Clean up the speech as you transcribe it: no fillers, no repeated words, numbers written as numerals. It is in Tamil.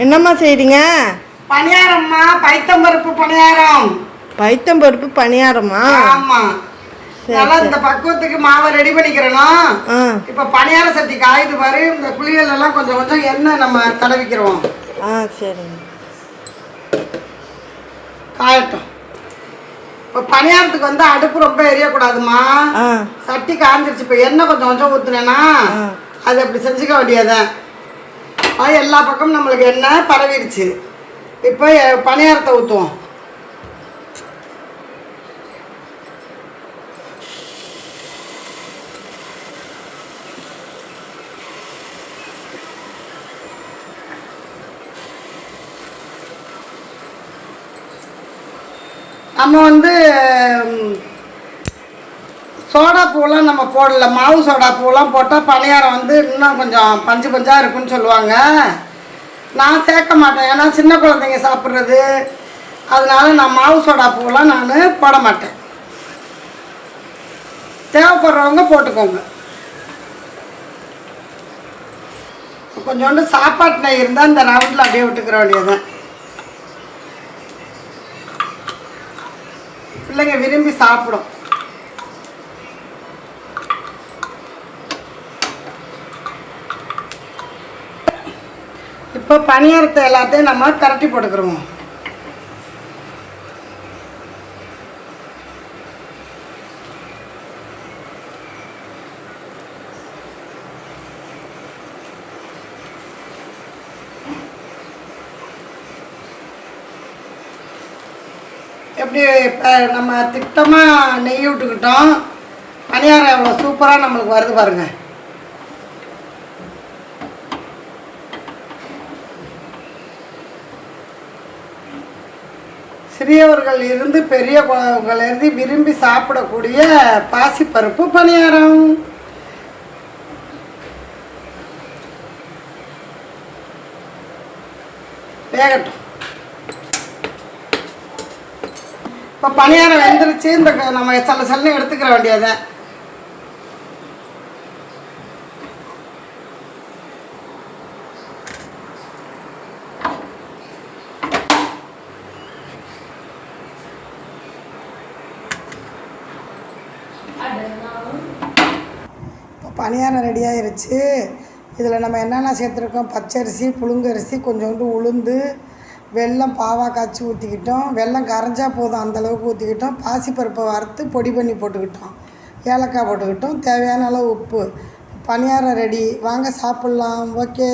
என்னம்மா செய்கிறீங்க? பணியாரம்மா, பைத்தம்பருப்பு பணியாரம். பைத்தம்பருப்பு பணியாரமா? ஆமாம். நல்லா இந்த பக்குவத்துக்கு மாவை ரெடி பண்ணிக்கிறோம். இப்போ பணியார சட்டி காயுது பாரு. இந்த குளியலெல்லாம் கொஞ்சம் கொஞ்சம் எண்ணெய் நம்ம தடவிக்கிறோம். சரிங்க. காயட்டும். இப்போ பணியாரத்துக்கு வந்து அடுப்பு ரொம்ப எரியக்கூடாதுமா. சட்டி காய்ஞ்சிருச்சு. இப்போ எண்ணெய் கொஞ்சம் கொஞ்சம் ஊற்றுனேன்னா அது அப்படி செஞ்சுக்க வேண்டியதான். எல்லா பக்கமும் நம்மளுக்கு எண்ணெய் பரவிடுச்சு. இப்போ பணியாரத்தை ஊற்றுவோம். நம்ம வந்து சோடா பூலாம் நம்ம போடல. மாவு சோடா பூலாம் போட்டால் பணியாரம் வந்து இன்னும் கொஞ்சம் பஞ்சு பஞ்சாக இருக்குன்னு சொல்லுவாங்க. நான் சேர்க்க மாட்டேன், ஏன்னா சின்ன குழந்தைங்க சாப்பிட்றது. அதனால நான் மாவு சோடா பூலாம் நான் போட மாட்டேன். தேவைப்படுறவங்க போட்டுக்கோங்க. கொஞ்சோண்டு சாப்பாட்டு நெய் இருந்தால் இந்த ரவுண்டில் அப்படியே விட்டுக்கிற வேண்டியதான். பிள்ளைங்க விரும்பி சாப்பிடும். இப்போ பணியாரத்தை எல்லாத்தையும் நம்ம கரட்டி போட்டுக்கிறோம். எப்படி இப்போ நம்ம திட்டமாக நெய் விட்டுக்கிட்டோம். பணியாரம் எவ்வளோ சூப்பராக நம்மளுக்கு வருது பாருங்கள். சிறியவர்கள் இருந்து பெரியவங்களிருந்து விரும்பி சாப்பிடக்கூடிய பாசிப்பருப்பு பணியாரம். வேகட்டும். இப்போ பணியாரம் வெந்துருச்சு. இந்த நம்ம சல்லுன்னு எடுத்துக்கிற வேண்டியதை. பணியாரம் ரெடி ஆயிருச்சு. இதில் நம்ம என்னென்ன சேர்த்துருக்கோம்? பச்சரிசி, புழுங்கரிசி, கொஞ்சோண்டு உளுந்து, வெல்லம் பாவா காய்ச்சி ஊற்றிக்கிட்டோம். வெல்லம் கரைஞ்சா போதும் அந்தளவுக்கு ஊற்றிக்கிட்டோம். பாசிப்பருப்பை வறுத்து பொடி பண்ணி போட்டுக்கிட்டோம். ஏலக்காய் போட்டுக்கிட்டோம். தேவையான அளவு உப்பு. பணியாரம் ரெடி. வாங்க சாப்பிட்லாம். ஓகே.